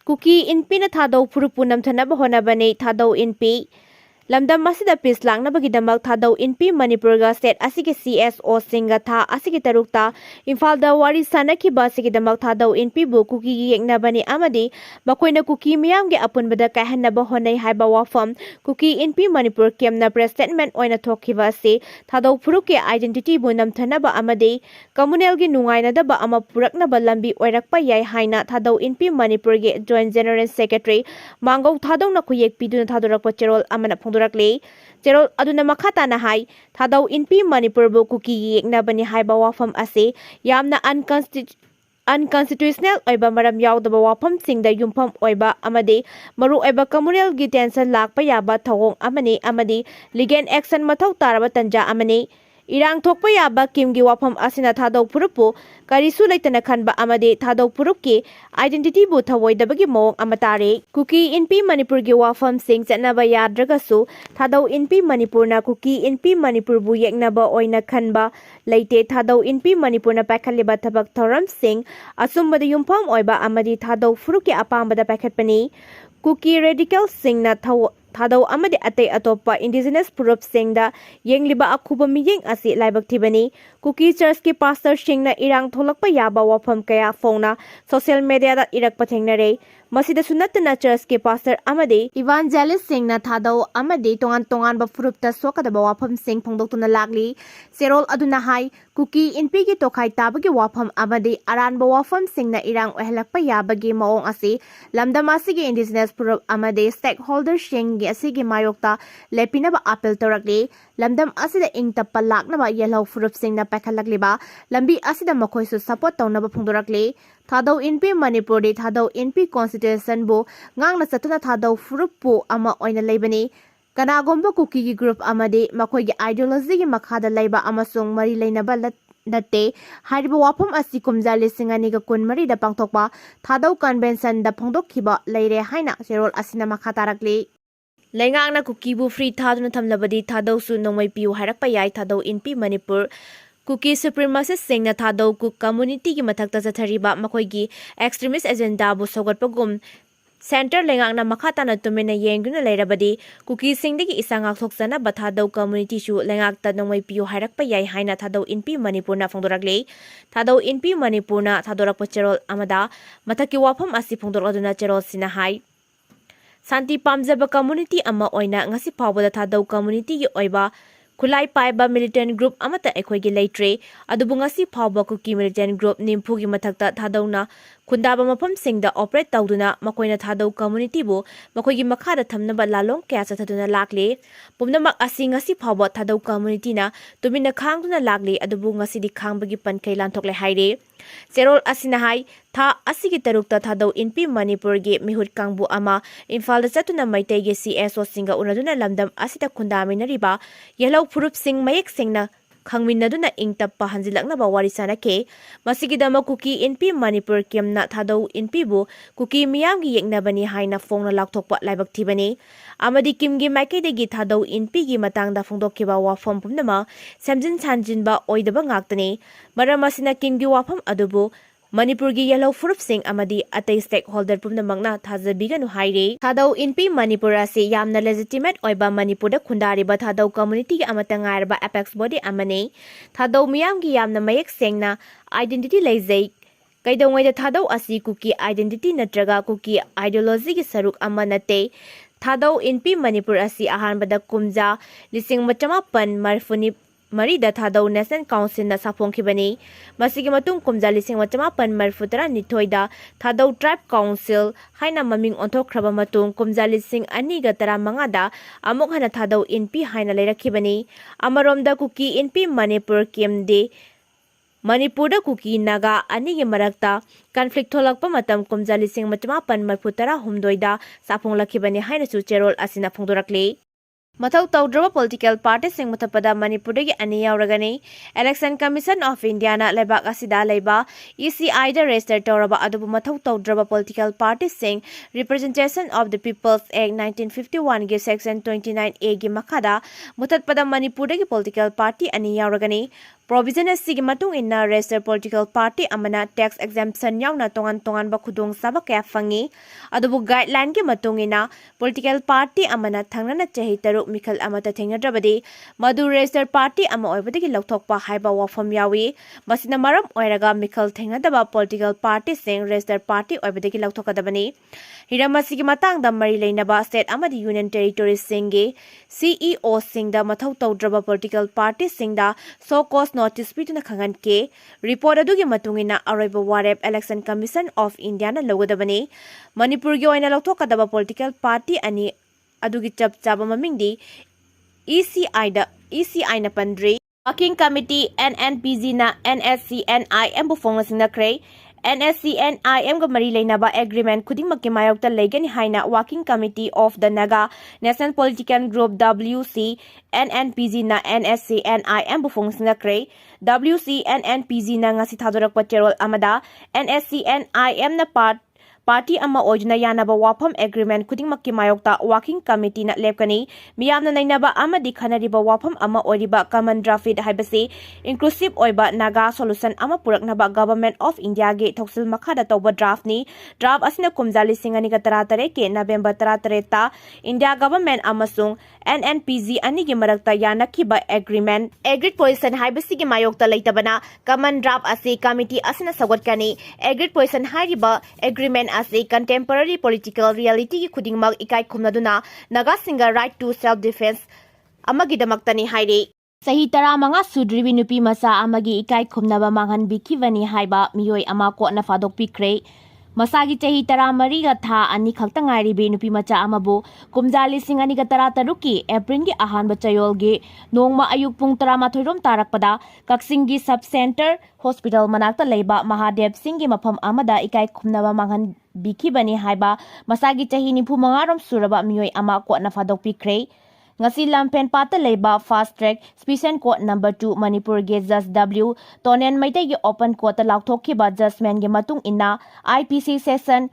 Kuki Inpi na Thadou Phurup Namthanaba Hotnabani Thadou Inpi Lamdam masida pis langnabagidamak Thadou Inpi Manipur ga state asigi CSO singa tha asigi tarukta Imphal wari sanakiba asigidamak Thadou Inpi bu Kuki gi yeknabani amadi bakoina Kuki miyam ge apunbada kahanaba honai haiba wafam Kuki Inpi Manipur kemna press statement oina thokhiba ase Thadou Phurup ke identity bu namthanaba amadi communal gi nungainadaba ama puraknaba lambi Hairakpa yai haina Thadou Inpi Manipur ge joint general secretary Mangau Thadou na khuyek piduna Thadorakpa cherol amana Cherol aduna makata na hai Thadou Inpi Manipur bu Kuki yeknabani haiba wafam ase yamna unconstitutional oiba maram yaudaba wafam singda yumpham oiba amade maru oiba communal gi tension lakpa yaba thawong amadi legal action mathau taraba tanja amane Irang thokpa yaba kimgi wafam asina Thadou Phurup karisu leitana khanba amade Thadou Phurup ki identity bu thawoidabagi mawong amatare Kuki Inpi Manipur gi wafam sing chatnaba yadragasu Thadou Inpi Manipur na Kuki Inpi Manipur bu yeknaba oina khanba leite Thadou Inpi Manipur na pakhaliba thabak thoram sing asumbada yumpham oiba amadi Thadou Phurup ki apambada pakhatpani Kuki radical sing na Thadou amadi atay atopa indigenous Phurup singda yengliba akhuba miyeng asi laibak thibani Kuki church ki pastor singna irang tholakpa yaba wafam kaya phona social media da irakpa thengnare masida sunatna church ki pastor amadi evangelist singna Thadou amadi tongan ba Phurup ta sokadaba wafam sing phongdoktuna lagli serol aduna hai Kuki Inpi gi tokhai tabagi wafam amadi aranba wafam singna irang ohelakpa yabagi maong asi lamdam asigi indigenous Phurup amadi stakeholder sing asigi mayokta lepinaba appeal torakli lamdam asida ingtappa laknaba yellow Phurup singna pakhalakliba lambi asida makhoisu support tawnaba phongdorakli Thadou Inpi Manipur di Thadou Inpi constitution bu ngangna chatuna Thadou Phurup pu ama oina leibani kanagomba Kuki gi group amadi makhoigi ideology gi makhada leiba amasung mari leinaba natte hyriba wafam asi kumjali singani ga kunmari da pangthokpa Thadou convention da phongdokhiba leire haina serol asina makhatarakli Lengangna Kuki bu free thaduna thamlabadi Thadousu Nongmei Piyu Hairakpa yai Thadou Inpi Manipur Kuki supremacist singna Thadou Kuk community gi mathakta chathariba makhoigi extremist agenda bu sogatpagum Center lengangna makhatana tumena yengguna leirabadi Kuki singdagi isangak thokchana ba Thadou community su lengakta Nongmei Piyu Hairakpa yai haina Thadou Inpi Manipur na phongdorakle Thadou Inpi Manipur na Thadorakpa cherol amada mathaki wafam asi phongdoraduna cherol sina hai Santi pamjaba community ama oina ngasi phawbada Thadou community gi oiba khulai paiba militant group amata ekhoigi leitre adubu ngasi phawba Kuki militant group nimpu gi mathakta Thadouna khundaba mafam singda operate tawduna makoina Thadou community bu makoigi makhada thamnaba lalong kya chathaduna lakle pumnamak asi ngasi phawba Thadou community na tumina khangduna lakle adubu ngasi di khangbagi pankai lanthokle haire Serol asina hai tha asigi tarukta Thadou Inpi Manipur gi mihut kangbu ama Imphal da chatuna maitai gi CSO singa unaduna lamdam asita khundaminariba yellow Phurup sing mayek singna khangminaduna ingtappa hanjilaknaba warisana ke masigidama Kuki Inpi Manipur kemna Thadou Inpi bu Kuki miyam gi yeknabani haina phongna lakthokpa laibak thibani amadi kimgi maikaidagi Thadou Inpi gi matangda phongdokkiba wafam pumnama samjin sanjinba oidaba ngaktani maramasina kimgi wafam adubu Manipur gi yellow Phurup sing amadi atay stakeholder pumnamakna thajabiganu haire Thadou Inpi Manipur ase yamna legitimate oiba Manipur da khundariba Thadou community gi amata ngairba apex body amane Thadou miyam gi yamna mayek sengna identity leizai kaidongwai da Thadou asi Kuki identity natraga Kuki ideology gi saruk ama nate Thadou Inpi Manipur asi ahanbada kumja lising machamapan marfuni Marida Thadou National Council na saphongkhibani masigi matung kumja lising machamapan marfutara nithoida Thadou Tribe Council haina maming onthokhraba matung kumja lising ani ga tara mangada amok hana Thadou Inpi haina leirakhibani amaromda Kuki Inpi Manipur kemde Manipur da Kuki naga ani gi marakta conflict tholakpa matam kumja lising machamapan marfutara humdoida saphonglakhibani haina su cherol asina phongdorakle Mathau tawdraba political parties sing muthapada Manipur gi ani yauragani Election Commission of India na lebak asida leiba ECI da register tawraba adubu mathau tawdraba political parties sing Representation of the People's Act 1951 gi section 29A gi makhada muthapada Manipur gi political party ani yauragani Provision asigi matung inna registered political party amana tax exemption yauna tongan ba khudong saba kaya fangi adubu guideline ki matung inna political party amana thangnana chahi taruk mikhal amata thengnadrabadi madu registered party ama oibadagi lauthokpa haiba wafam yawi masina maram oiraga mikhal thengnadaba political party sing registered party oibadagi lauthokadabani hiramasigi matang da mari leinaba state amadi union territories singi CEO singda mathau tawdraba political party singda so cause notice pituna khangan ke report adugi matungina aroiba warep election commission of India na logodabani Manipur gi oina lauthokadaba political party ani adugi chap chaba mamingdi ECI na pandri working committee NNPG na NSCNIM bu fongasingna kre NSCNIM ga mari leinaba agreement khudingmakki mayokta leigani haina working committee of the Naga National Political Group WC NNPG na NSCNIM bu fongasingna kre WC NNPG na ngasi thadorakpa cherol amada NSCNIM na party ama ojna yanaba wafam agreement khudingmakki mayokta working committee na lepkani miyamna nainaba amadi khanariba wafam ama oriba common draft haibase inclusive oiba naga solution ama puraknaba government of India ge thoksil makhada toba draft ni draft asina kumjali singani ga 13 ke November 13 ta India government amasung NNPG ani gi marakta yanakhiba agreement agreed position haibase gi mayokta leitabana common draft ase committee asina sagotkani agreed position hariba agreement as contemporary political reality ki khudingmak ikai khumnaduna naga singa right to self defense amagi damaktani haire sahi tara manga sudribi nupi masa amagi ikai khumnaba manghan bikivani haiba miyoi ama ko na fadok pikre masagi chahi tara mari ga tha ani khakta ngairi be nupi macha amabu kumjali singani ga tara taruki April gi ahan ba chayol gi nongma ayuk pung tara mathoi rom tarakpada kaksing gi sub center hospital manakta leiba Mahadev Singh gi mafam amada ikai khumnaba manghan bikibani haiba masagi chahi nipu mangarom suraba miyoi ama ko na fadok pikre ngasi lampen pata leiba fast track special court number 2 Manipur ge judge W Tonen Maitai gi open court ta laukthokki ba judgment gi matung inna IPC section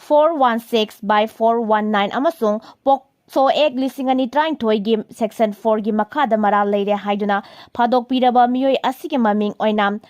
416 by 419 amasung pok so ek lising ani train thoi gi section 4 gi makha da maral leire haiduna phadok piraba miyoi asigi maming oinam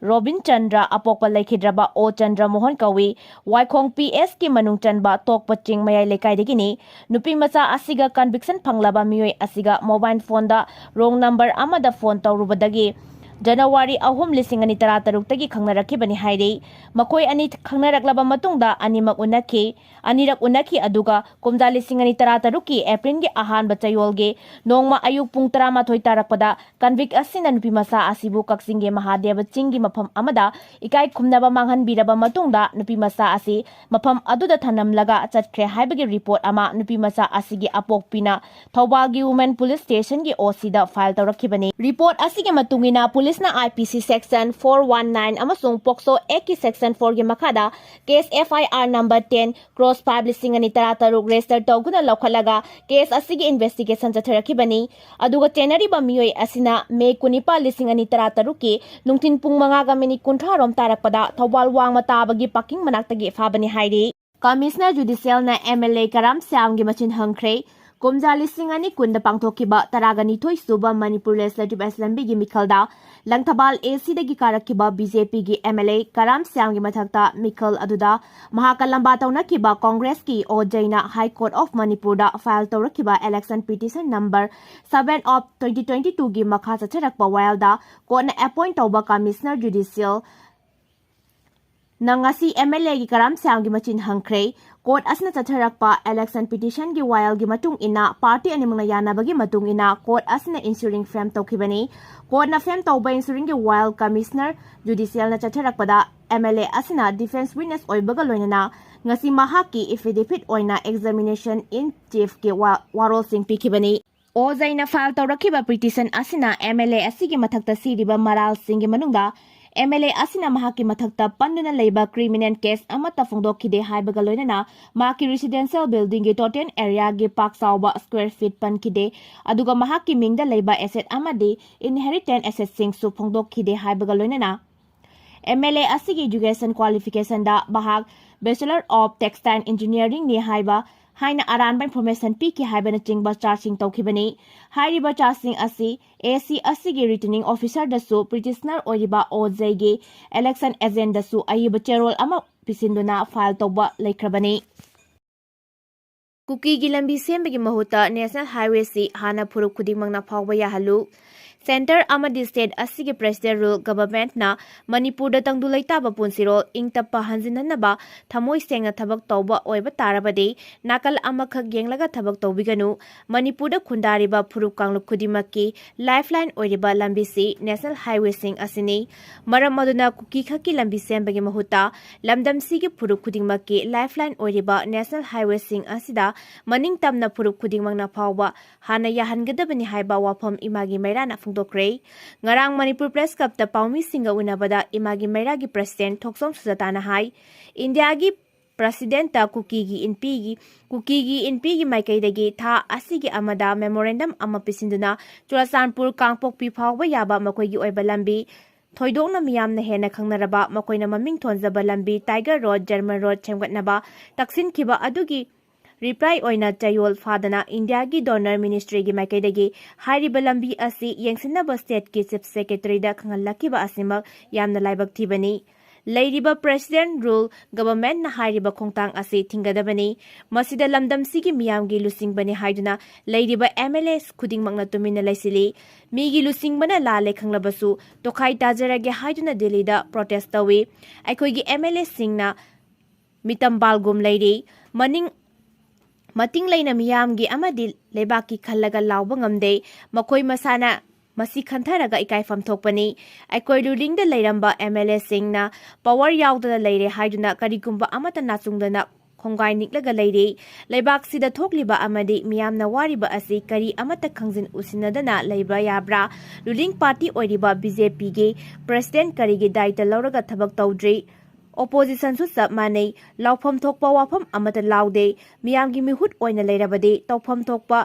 Robin Chandra apokpa laikhidraba O Chandra Mohan kawi Waikhong PS ki manung chanba tok paching mayai lekai degini nupi macha asiga conviction phanglaba miyoi asiga mobile phone da wrong number amada phone tawrubadagi January 2013 tagi khangnarakibani haire makoi ani khangnaraklaba matungda animak unaki aduga kumjali singani 13 ki April gi ahan bachayol ge nongma ayuk pung 13 tarakpada convict asina nupi masa asibu kaksinge Mahadev Chingi mafam amada ikai khumnaba manghan biraba matungda nupi masa asi mafam aduda thanamlaga chatkre haibagi report ama nupi masa asigi apokpina Thobal gi women police station gi OC da file tawrakibani report asigi matungina police na IPC section 419 amasung pokso eki section 4 gi makada case FIR number 10 cross publishing ani tarataruk register tawguna lokhalaga case asigi investigation chatharakibani aduga tenari ba miyoi asina me kunipa lising ani tarataruk ki nungtin pung manga ga minute 30 rom tarakpada Thobal wangma tabagi parking manaktagi fabani hairi commissioner judicial na MLA Karam Syam gi machin hangkhre Kumjali singani kunda pangthokiba taragani thoi suba Manipur Legislative Assembly gi mikhalda langthabal asida gi karakiba BJP gi MLA Karam Syam gi mathakta mikhal aduda mahakalamba tawnakiba Congress ki Ojaina High Court of Manipur da file tawrakiba election petition number 7 of 2022 gi makha chacharakpa wilda court na appoint tawba commissioner judicial Nangasi MLA gi Karam Syam gi machin hangkhre court asna chatharakpa election petition gi while gi matung ina party animangna yanabagi matung ina court asna ensuring frame tawkhibani court na frame tawba ensuring gi while commissioner judicial na chatharakpada MLA asna defense witness oibaga loinana ngasi mahaki affidavit oina examination in chief gi warol sing pikhibani Ojaina file tawrakiba petition asina MLA asigi mathakta siriba maral sing gi manungda MLA asina mahaki mathakta panduna leiba criminal case amata phongdokhide haibaga loinana maki residential building gi total area gi park sauba square feet pankide aduga mahaki mingda leiba asset amadi inheritance asset sing su phongdokhide haibaga loinana MLA asigi education qualification da bahag Bachelor of Textile Engineering ni haiba haina aranba information piki haibana chingba charging tawkhibani hyriba charging asi AC asigi returning officer dasu petitioner oiba OJ gi election agent dasu ayiba cherol ama pisinduna file tawba laikhrabani Kuki gi lambi sembagi mahuta national highway si hana Phurup khudimangna phawba yahalu Center amadi state asigi president rule government na Manipur da tangdu laitaba punsiro ingtappa hanjinhanaba thamoi sengna thabak tawba oiba tarabadi nakal amakha genglaga thabak tawbiganu Manipur da khundariba Phurup kanglup khudimaki lifeline oiriba lambi si national highway sing asini maram maduna Kuki khaki lambi sembagi mahuta lamdam sigi Phurup khudimaki lifeline oiriba national highway sing asida maning tamna Phurup khudimangna phawba hana yahangadabani haiba wafam imagi mairana Ngarang Manipur Press Cup ta Paumi Singa Unabada Imagi Mairagi President Thoksom Sujatana Hai India gi President ta Kuki gi Inpi gi Maikaidagi Tha Asigi Amada Memorandum ama pisinduna Churasanpur Kangpokpi phawba yaba makoigi oiba lambi Thoidokna miyamna hena khangnaraba makoina maming thonjaba lambi Tiger Road German Road chemgatnaba taksin khiba adugi Reply oina chayol fadana India gi donor ministry gi makaidagi hyriba lambi asi yengsinaba state ki chief secretary da khangallakiba asimak yamna laibak thibani Leiriba president rule government na hyriba khongtang asi thingadabani masida lamdam sigi miyam gi lusingbani haiduna leiriba MLS khudingmakna tumina laisili migi lusingbana lale khanglabasu tokhai tajarage haiduna Delhi da protest tawi aikoi gi MLS singna mitambalgum leiri Mating laina miyamgi amadi lebaki khallaga lawba ngamde makoi masana masi khantharaga ikaifam thokpani aikoi ruling da leiramba MLS singna power yaudana leire haiduna karigumba amata nachungdana khongai niklaga leire lebak sida thokliba amadi miyamna wariba asi kari amata khangjin usinadana leiba yabra ruling party oiriba BJP gi president karigi daita lauraga thabak tawdri Opposition su sab manei lawpham thokpa wafam amata laude miyamgi mihut oina leirabadi tawpham thokpa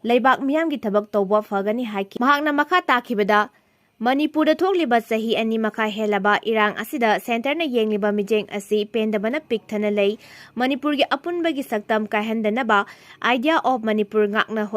leibak miyamgi thabak tawba phagani haiki mahakna makha takhibada Manipur da thokliba sahi ani makha helaba irang asida center na yengliba mijeng asi pendabana pikthana lei Manipur gi apunbagi saktam kahandanaba idea of Manipur ngakna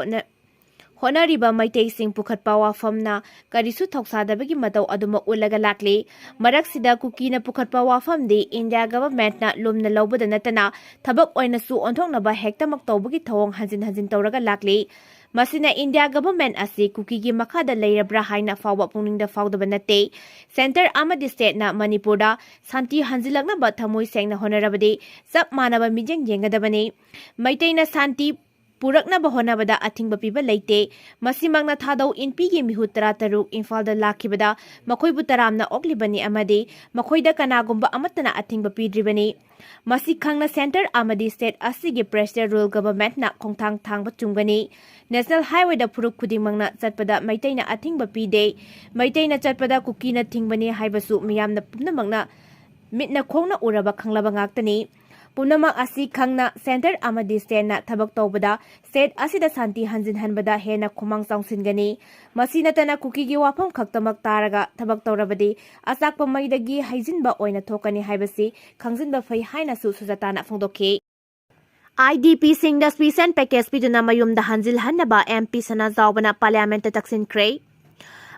Honariba Maitei Sing Pukhatpa wafamna karisu thoksadabagi matau aduma ulaga lakli maraksida Kuki na Pukhatpa wafamdi India government na lumna lawbada natana thabak oina su onthoknaba hektamak tawbagi thawong hanjin tawraga lakli Masina India government asi Kuki gi makhada leirabra haina fawba pungninda fawdaba nate center amadi state na Manipur da santi hanjilakna ba thamoi sengna honarabadi sab manaba mijeng yengadabani Maitei na santi Purakna bahonabada athingba piba leite masimangna Thadou Inpi gi mihu 13 Imphal da lakhibada makhoi bu taramna oklibani amadi makhoida kanagumba amatana athingba pidribani masi khangna center amadi state asigi president rule government na khongthang thangba chungani national highway da Phurup khudimangna chatpada maiteina athingba pide maiteina chatpada Kuki na thingbani haibasu miyamna pumnamakna mitna khongna uraba khanglaba ngaktani Punamak asi khangna center amadi state na thabak tawbada state asida santi hanjin hanbada hena khumang changsingani masinatana Kuki gi wafam khaktamak taraga thabak tawrabadi asakpa maidagi haijinba oina thokani haibasi khangjinba fai haina su sujatana phongdokhi IDP singda special package piduna mayumda hanjil hannaba MP sana zawbana parliament taksin kray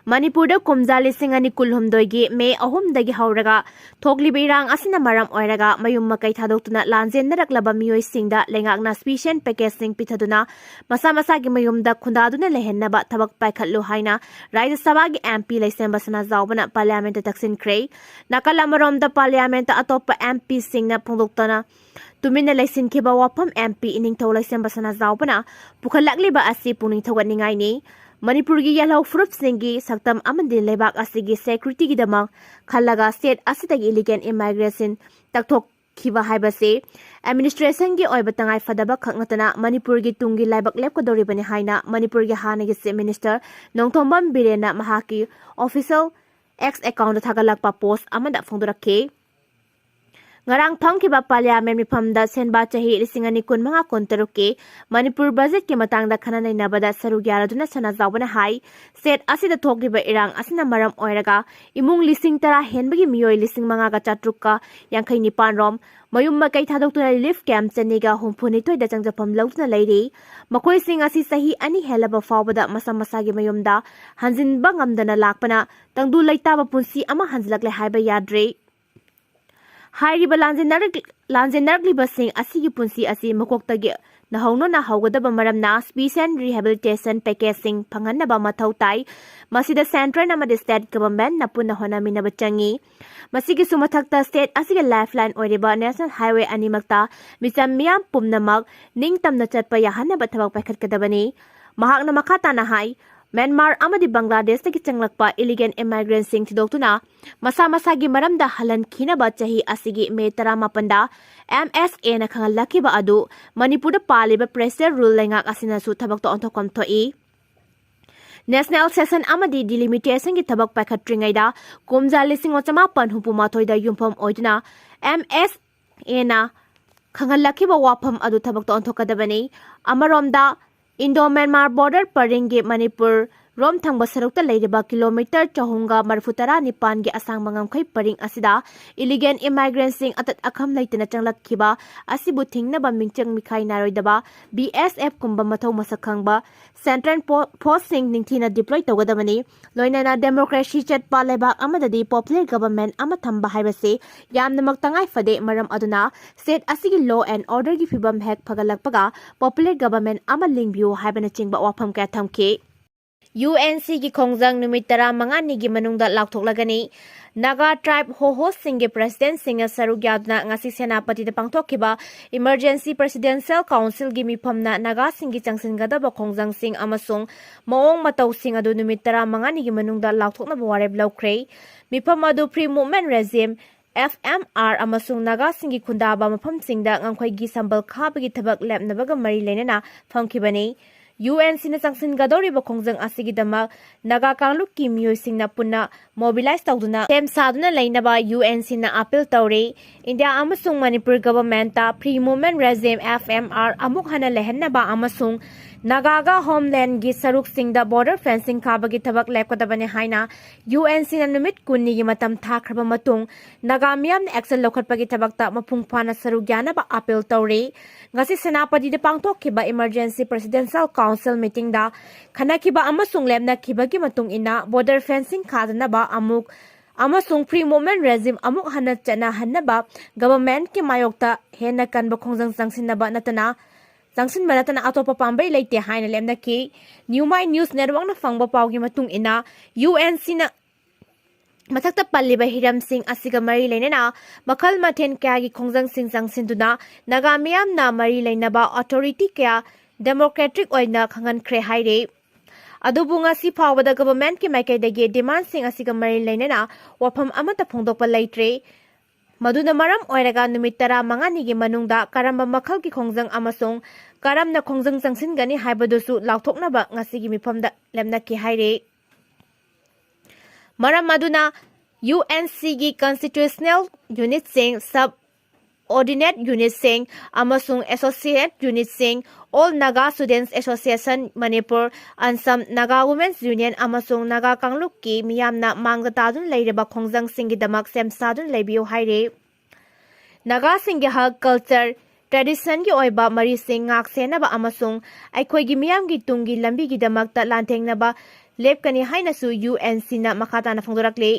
Manipur da kumja lising ani kulhumdoi May ahumdagi hauraga thokliba irang asina maram oiraga mayum makai thadoktuna lanjen naraklaba miyoi singda lengakna special package sing pithaduna masa gi mayumda khundaduna lehennaba thabak paikhatlu haina Rajya Sabha gi MP laisemba sana zawbana parliament taksin kray nakala maromda parliament atoppa MP singna phongdoktana tumina laisin khiba wafam MP ining tholai semba sana zawbana pukhalakliba asi puning thogatningai ni Manipur gi yalau Phurup singi saktam amandi lebak asigi security gi damang khallaga state asidagi illegal immigration takthok khiba haibase administration gi oiba tangai fadaba khaknatana Manipur gi tungi laibak lep ko doribani haina Manipur gi hanagi chief minister Nongthombam Birena mahaki official X account thagalakpa post amada phongdorakhe Ngarang phangkiba parliament mifamda senba chahi 2025 ki Manipur budget ki matangda khana nainabada saru yaraduna sana zawbana hai set asida thokriba irang asina maram oiraga imung lising tara henbagi miyoi lising manga ga chatrukka yankai nipan rom mayum makai thadokuna relief camp chaniga humphuni toida changjapam lautna leiri makoi sing asi sahi ani helaba fawbada masa masagi mayumda hanjinba ngamdana lakpana tangdu laitaba punsi ama hanjlakle haiba yadre hyriba lanjenarakliba sing asigi punsi asi makoktagi nahauno na haugadaba maramna speech and rehabilitation packaging phangannaba mathau tai masida central amadi state government na punna honaminaba changi masigi sumathakta state asiga lifeline oiriba national highway animakta micham miyam pumnamak ningtamna chatpa yahanaba thabak paikhatkadabani mahakna makhata na hai Myanmar amadi Bangladesh tagi changlakpa illegal immigrant sing thidoktuna masa-masagi maramda halan khinaba chahi asigi May 18da MSA na khangallakiba adu Manipur da paliba pressure rule lengak asina su thabak to onthokam thoi National Session amadi delimitation gi thabak paikhatringaida kumja 1958 da yumpham oiduna MSA na khangallakiba wafam adu thabak to onthokadabani amaromda Indo-Myanmar border paringi Manipur rom thangba sarukta leiriba kilometer 439 gi asang mangamkhai paring asida illegal immigrants sing atat akham leitena changlakkiba asibu thingnaba mingchang mikhai naroidaba BSF kumba mathau masakhangba central post sing ningthina deploy togadamani loinana democracy chatpa lebak amadadi popular government ama thamba haibase yamnamak tangai fade maram aduna state asigi law and order gi fibam hek phagalakpaga popular government ama lingbiu haibana chingba wafam ka thamke UNC ki khongjang numit 15 gi manungda lakthoklagani Naga tribe ho singe president singa saruk yadna ngasi senapati da pangthokkiba emergency presidential council gi mifamna naga singi changsingadaba khongjang sing amasung maong matau sing adu numit 15 gi manungda laktokna wareb lawkre mifam adu free movement regime FMR amasung naga singi khundaba mafam singda ngangkhoi gi sambal khabagi thabak lepnabaga mari lenana phangkibani UNC na changsin gadori ba khongjang asigi dama naga kangluk ki miyoi singna punna mobilize tawduna tem saduna lainaba UNC na appeal tawre India amasung Manipur government ta free movement regime FMR amuk hana lehenna ba amasung nagaga homeland gi saruk singda border fencing khabagi thabak lepkadabane haina UNC na numit kunni gi matam thakraba matung naga miyam na action lokhatpagi thabak ta mapung phana saruk gyana ba appeal tawre ngasi senapati de pangthokkiba emergency presidential council meeting da khanakiba amasung lemna khibagi matung ina border fencing khadna ba amuk amasung free movement regime amuk hana chana hanaba government ki mayokta hena kanba khongjang changsinaba natana changsin manatana atopa pambai leite haina lemna ki Nongmei news network na fangba pawgi matung ina UNC na mathakta palliba hiram sing asiga mari leinena makhl mathen kayagi khongjang sing changsinduna naga miyam na mari leinaba authority kya democratic oina khangan khre haire adubu ngasi phawbada government ki maikaidagi demand sing asiga mari leinena wafam amata phongdokpa leitre maduna maram oiraga numit 15 gi manungda karamba makhl ki khongjang amasung karamna khongjang changsinggani haibadusu laukthoknaba ngasi gi mifamda lemna ki haire maram maduna UNC gi constitutional unit sing subordinate unit sing amasung associate unit sing All Naga Students Association Manipur Ansam Naga Women's Union amasung Naga Kangluk ki miyamna mangda tadun leireba khongjang singi damak sem sadun leibiu haire Naga singi hak culture tradition gi oiba mari sing ngak senaba amasung aikhoi gi miyam gi tungi lambi gi damak ta lantheng naba lepkani haina su UNC na makata na phangdorakle